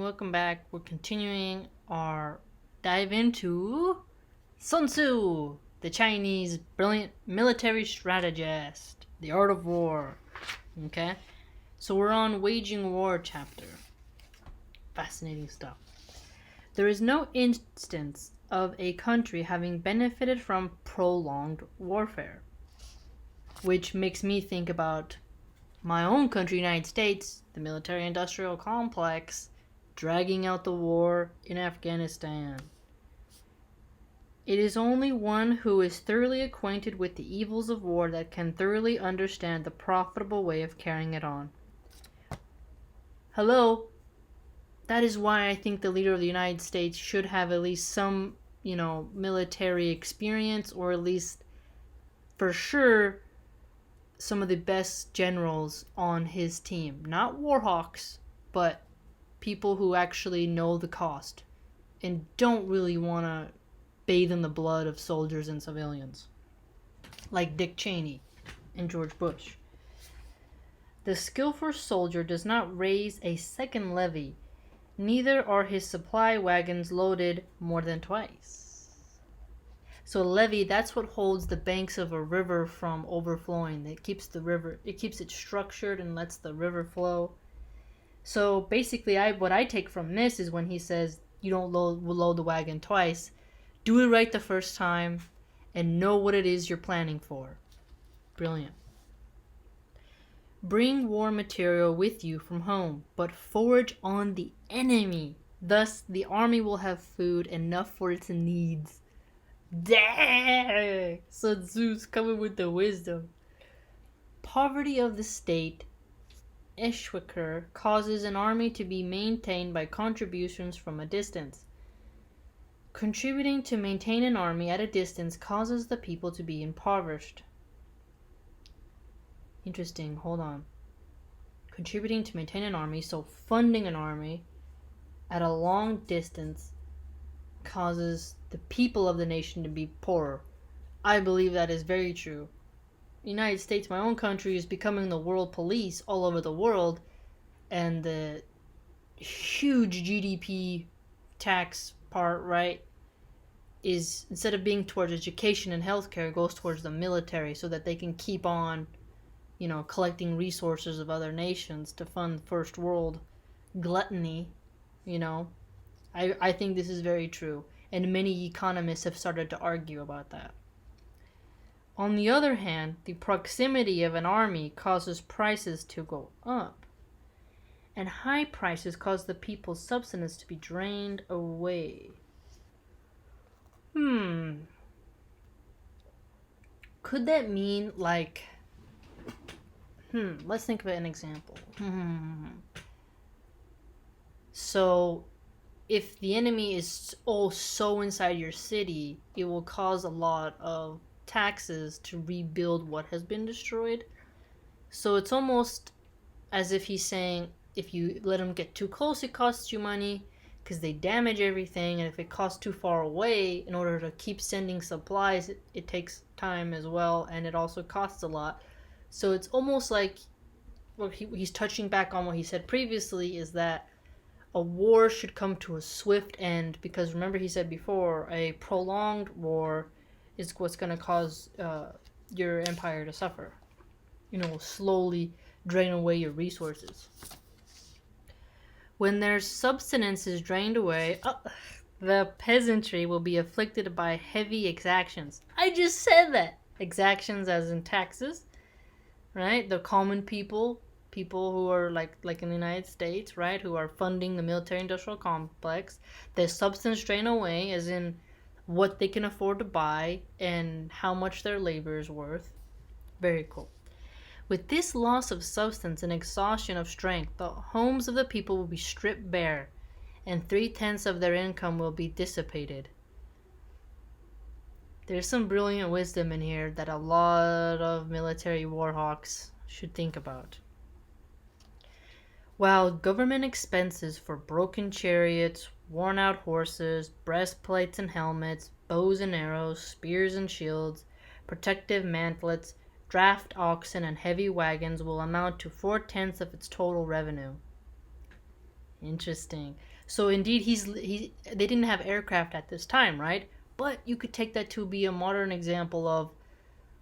welcome back. We're continuing our dive into Sun Tzu, the Chinese brilliant military strategist, the art of war. Okay? So we're on Waging War chapter. Fascinating stuff. There is no instance of a country having benefited from prolonged warfare, which makes me think about my own country, United States, the military-industrial complex, dragging out the war in Afghanistan. It is only one who is thoroughly acquainted with the evils of war that can thoroughly understand the profitable way of carrying it on. Hello? That is why I think the leader of the United States should have at least some, military experience, or at least, for sure, some of the best generals on his team. Not warhawks, but people who actually know the cost and don't really want to bathe in the blood of soldiers and civilians, like Dick Cheney and George Bush. The skillful soldier does not raise a second levy, neither are his supply wagons loaded more than twice. So a levee, that's what holds the banks of a river from overflowing. It keeps it structured and lets the river flow. So basically, what I take from this is when he says you don't load the wagon twice, do it right the first time and know what it is you're planning for. Brilliant. Bring war material with you from home, but forage on the enemy. Thus, the army will have food enough for its needs. Dang! Sun Tzu's coming with the wisdom. Poverty of the state, Eschwicker, causes an army to be maintained by contributions from a distance. Contributing to maintain an army at a distance causes the people to be impoverished. Interesting, hold on. Contributing to maintain an army, so funding an army at a long distance causes the people of the nation to be poorer. I believe that is very true. The United States, my own country, is becoming the world police all over the world, and the huge GDP tax part, right, is instead of being towards education and healthcare, it goes towards the military so that they can keep on, collecting resources of other nations to fund first world gluttony, I think this is very true, and many economists have started to argue about that. On the other hand, the proximity of an army causes prices to go up, and high prices cause the people's subsistence to be drained away. Could that mean, let's think of an example. So, if the enemy is so inside your city, it will cause a lot of taxes to rebuild what has been destroyed. So it's almost as if he's saying, if you let them get too close, it costs you money because they damage everything, and if it costs too far away, in order to keep sending supplies, it takes time as well, and it also costs a lot. So it's almost like what he's touching back on what he said previously, is that a war should come to a swift end, because remember he said before, a prolonged war is what's going to cause your empire to suffer. Slowly drain away your resources. When their subsistence is drained away, the peasantry will be afflicted by heavy exactions. I just said that. Exactions as in taxes, right? The common people who are like in the United States, right, who are funding the military-industrial complex, their substance drain away, as in what they can afford to buy and how much their labor is worth. Very cool. With this loss of substance and exhaustion of strength, the homes of the people will be stripped bare, and 3/10 of their income will be dissipated. There's some brilliant wisdom in here that a lot of military warhawks should think about. While government expenses for broken chariots, worn-out horses, breastplates and helmets, bows and arrows, spears and shields, protective mantlets, draft oxen, and heavy wagons will amount to 4/10 of its total revenue. Interesting. So indeed, they didn't have aircraft at this time, right? But you could take that to be a modern example of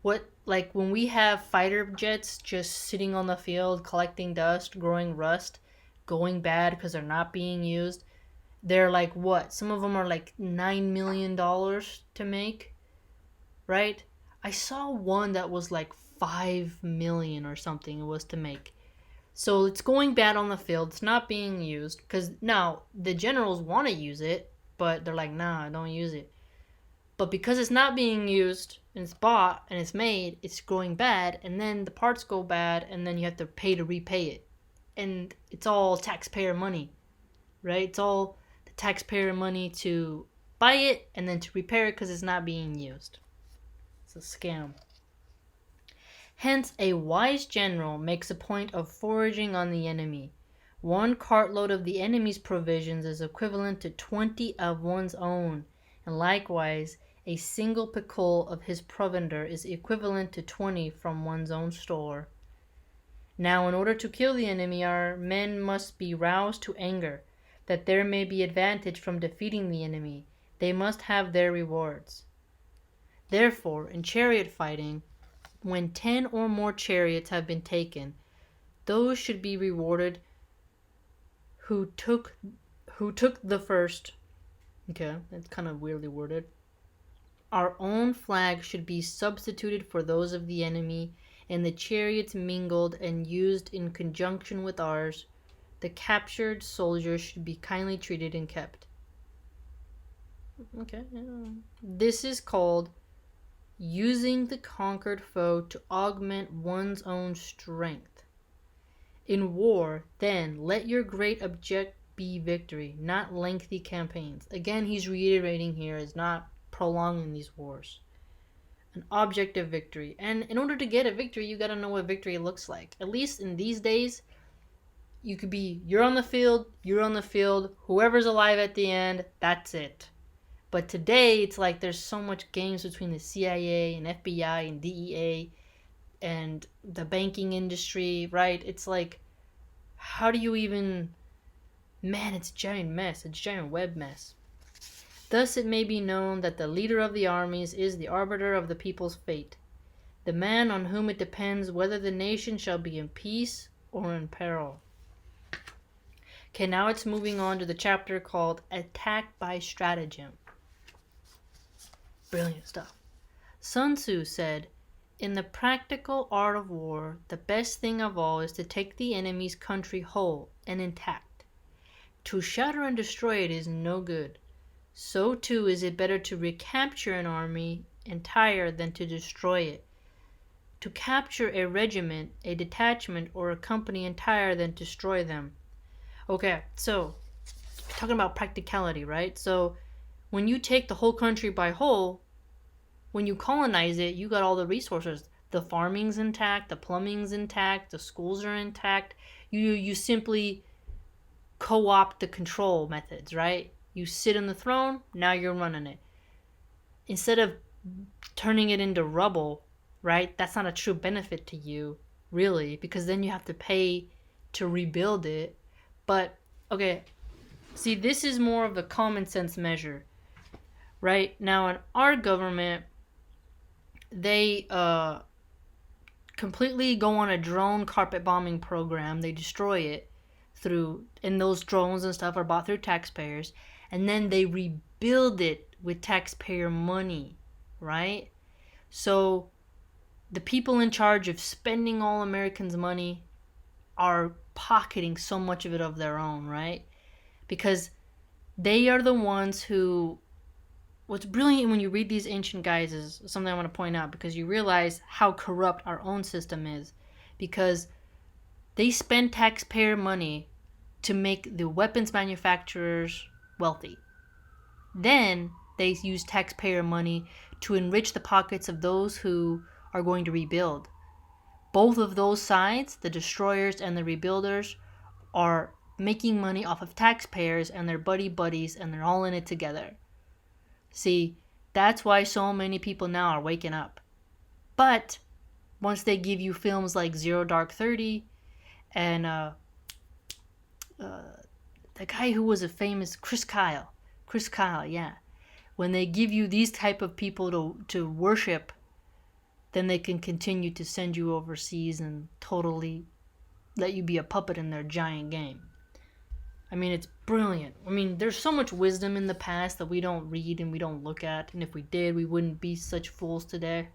what, like when we have fighter jets just sitting on the field collecting dust, growing rust, going bad because they're not being used. They're like what? Some of them are like $9 million to make, right? I saw one that was like 5 million or something. It was to make. So it's going bad on the field. It's not being used because now the generals want to use it, but they're like, nah, don't use it. But because it's not being used and it's bought and it's made, it's going bad, and then the parts go bad, and then you have to pay to repay it. And it's all taxpayer money, right? It's all the taxpayer money to buy it and then to repair it because it's not being used. It's a scam. Hence, a wise general makes a point of foraging on the enemy. 1 cartload of the enemy's provisions is equivalent to 20 of one's own, and likewise, a single picul of his provender is equivalent to 20 from one's own store. Now, in order to kill the enemy, our men must be roused to anger, that there may be advantage from defeating the enemy. They must have their rewards. Therefore, in chariot fighting, when 10 or more chariots have been taken, those should be rewarded who took the first. Okay, that's kind of weirdly worded. Our own flag should be substituted for those of the enemy, and the chariots mingled and used in conjunction with ours. The captured soldiers should be kindly treated and kept. Okay, this is called using the conquered foe to augment one's own strength. In war, then, let your great object be victory, not lengthy campaigns. Again, he's reiterating here is not prolonging these wars. An object of victory. And in order to get a victory, you got to know what victory looks like. At least in these days, you could be, you're on the field, whoever's alive at the end, that's it. But today, it's like there's so much games between the CIA and FBI and DEA and the banking industry, right? It's like, how do you even... Man, it's a giant mess. It's a giant web mess. Thus it may be known that the leader of the armies is the arbiter of the people's fate, the man on whom it depends whether the nation shall be in peace or in peril. Okay, now it's moving on to the chapter called Attack by Stratagem. Brilliant stuff. Sun Tzu said, "In the practical art of war, the best thing of all is to take the enemy's country whole and intact. To shatter and destroy it is no good. So too is it better to recapture an army entire than to destroy it. To capture a regiment, a detachment, or a company entire than to destroy them." Okay, so talking about practicality, right? So when you take the whole country by whole, when you colonize it, you got all the resources. The farming's intact, the plumbing's intact, the schools are intact. You simply co-opt the control methods, right? You sit on the throne, now you're running it. Instead of turning it into rubble, right? That's not a true benefit to you, really, because then you have to pay to rebuild it. But, okay, see, this is more of a common sense measure, right? Now, in our government, they completely go on a drone carpet bombing program. They destroy it and those drones and stuff are bought through taxpayers, and then they rebuild it with taxpayer money, right? So the people in charge of spending all Americans' money are pocketing so much of it of their own, right? Because they are the ones who... What's brilliant when you read these ancient guides is something I want to point out, because you realize how corrupt our own system is. Because they spend taxpayer money to make the weapons manufacturers wealthy. Then they use taxpayer money to enrich the pockets of those who are going to rebuild. Both of those sides, the destroyers and the rebuilders, are making money off of taxpayers and their buddies, and they're all in it together. See, that's why so many people now are waking up. But once they give you films like Zero Dark 30 and that the guy who was a famous Chris Kyle, yeah. When they give you these type of people to worship, then they can continue to send you overseas and totally let you be a puppet in their giant game. I mean, it's brilliant. I mean, there's so much wisdom in the past that we don't read and we don't look at, and if we did, we wouldn't be such fools today.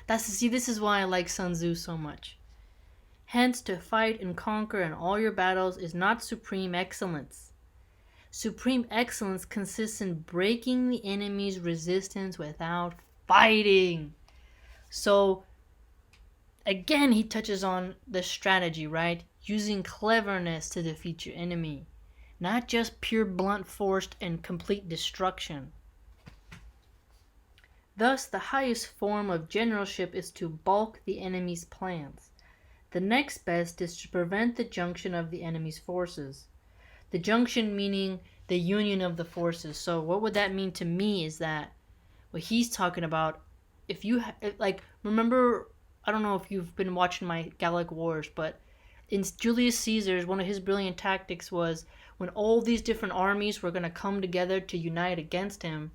This is why I like Sun Tzu so much. Hence, to fight and conquer in all your battles is not supreme excellence. Supreme excellence consists in breaking the enemy's resistance without fighting. So, again, he touches on the strategy, right? Using cleverness to defeat your enemy. Not just pure blunt force and complete destruction. Thus, the highest form of generalship is to balk the enemy's plans. The next best is to prevent the junction of the enemy's forces. The junction meaning the union of the forces. So what would that mean to me is that what he's talking about, if you, remember, I don't know if you've been watching my Gallic Wars, but in Julius Caesar's, one of his brilliant tactics was when all these different armies were going to come together to unite against him,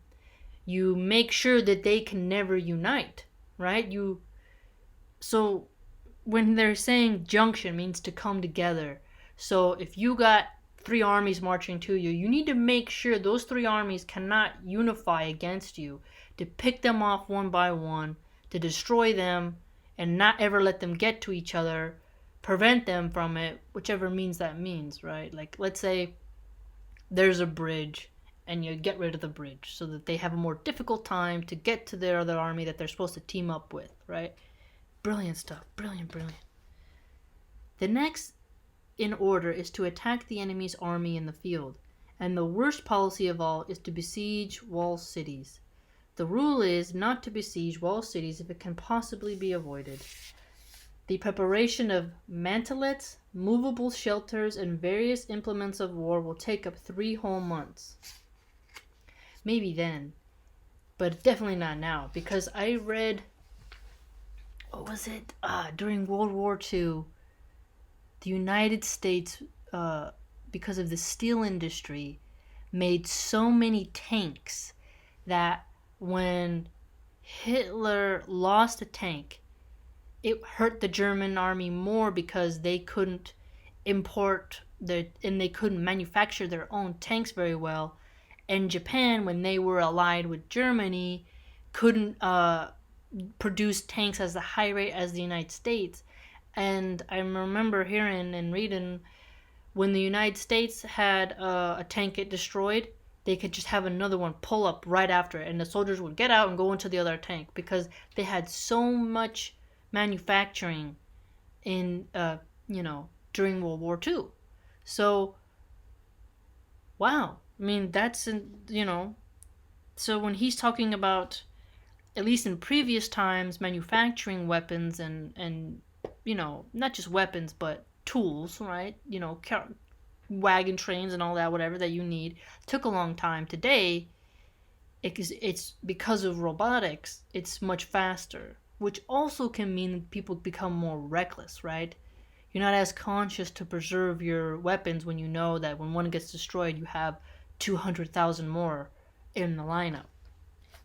you make sure that they can never unite, right? So when they're saying junction means to come together. So if you got 3 armies marching to you, you need to make sure those 3 armies cannot unify against you, to pick them off one by one, to destroy them, and not ever let them get to each other, prevent them from it, whichever means that means, right? Like, let's say there's a bridge, and you get rid of the bridge so that they have a more difficult time to get to their other army that they're supposed to team up with, right? Brilliant stuff. Brilliant. The next in order is to attack the enemy's army in the field, and the worst policy of all is to besiege walled cities. The rule is not to besiege walled cities if it can possibly be avoided. The preparation of mantelets, movable shelters, and various implements of war will take up 3 whole months. Maybe then, but definitely not now, because I read, what was it? During World War II, the United States, because of the steel industry, made so many tanks that when Hitler lost a tank, it hurt the German army more because they couldn't and they couldn't manufacture their own tanks very well. And Japan, when they were allied with Germany, couldn't produce tanks as the high rate as the United States. And I remember hearing and reading when the United States had a tank get destroyed, they could just have another one pull up right after it, and the soldiers would get out and go into the other tank because they had so much manufacturing in during World War II. So, wow. I mean, so when he's talking about, at least in previous times, manufacturing weapons and not just weapons, but tools, right? Wagon trains and all that, whatever that you need, took a long time. Today, it's because of robotics, it's much faster, which also can mean that people become more reckless, right? You're not as conscious to preserve your weapons when you know that when one gets destroyed, you have 200,000 more in the lineup.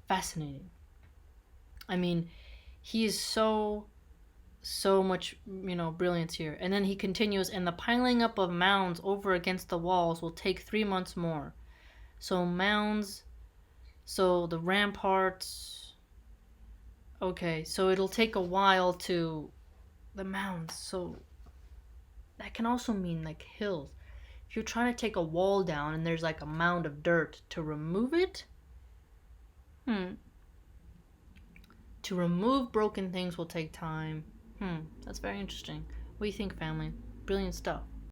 Fascinating. I mean, he is so much, brilliance here. And then he continues, and the piling up of mounds over against the walls will take 3 months more. So mounds, so the ramparts, okay, so it'll take a while to, the mounds, so that can also mean like hills. If you're trying to take a wall down and there's like a mound of dirt, to remove it, to remove broken things will take time. That's very interesting. What do you think, family? Brilliant stuff.